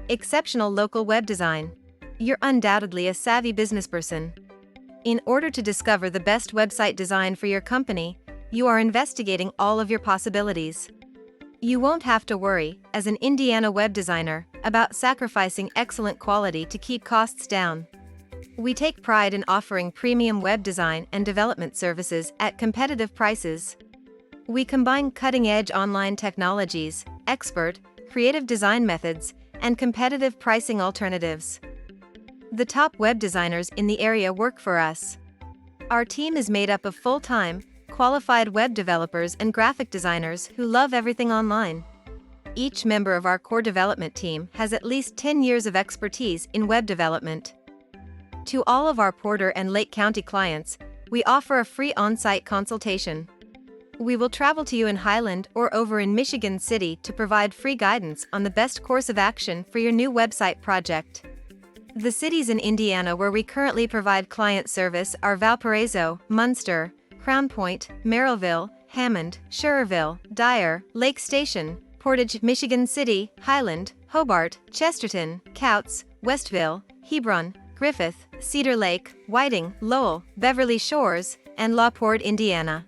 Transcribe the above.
Exceptional local web design. You're undoubtedly a savvy businessperson. In order to discover the best website design for your company, you are investigating all of your possibilities. You won't have to worry, as an Indiana web designer, about sacrificing excellent quality to keep costs down. We take pride in offering premium web design and development services at competitive prices. We combine cutting-edge online technologies, expert, creative design methods, and competitive pricing alternatives. The top web designers in the area work for us. Our team is made up of full-time, qualified web developers and graphic designers who love everything online. Each member of our core development team has at least 10 years of expertise in web development. To all of our Porter and Lake County clients, we offer a free on-site consultation. We will travel to you in Highland or over in Michigan City to provide free guidance on the best course of action for your new website project. The cities in Indiana where we currently provide client service are Valparaiso, Munster, Crown Point, Merrillville, Hammond, Schuylerville, Dyer, Lake Station, Portage, Michigan City, Highland, Hobart, Chesterton, Couts, Westville, Hebron, Griffith, Cedar Lake, Whiting, Lowell, Beverly Shores, and LaPorte, Indiana.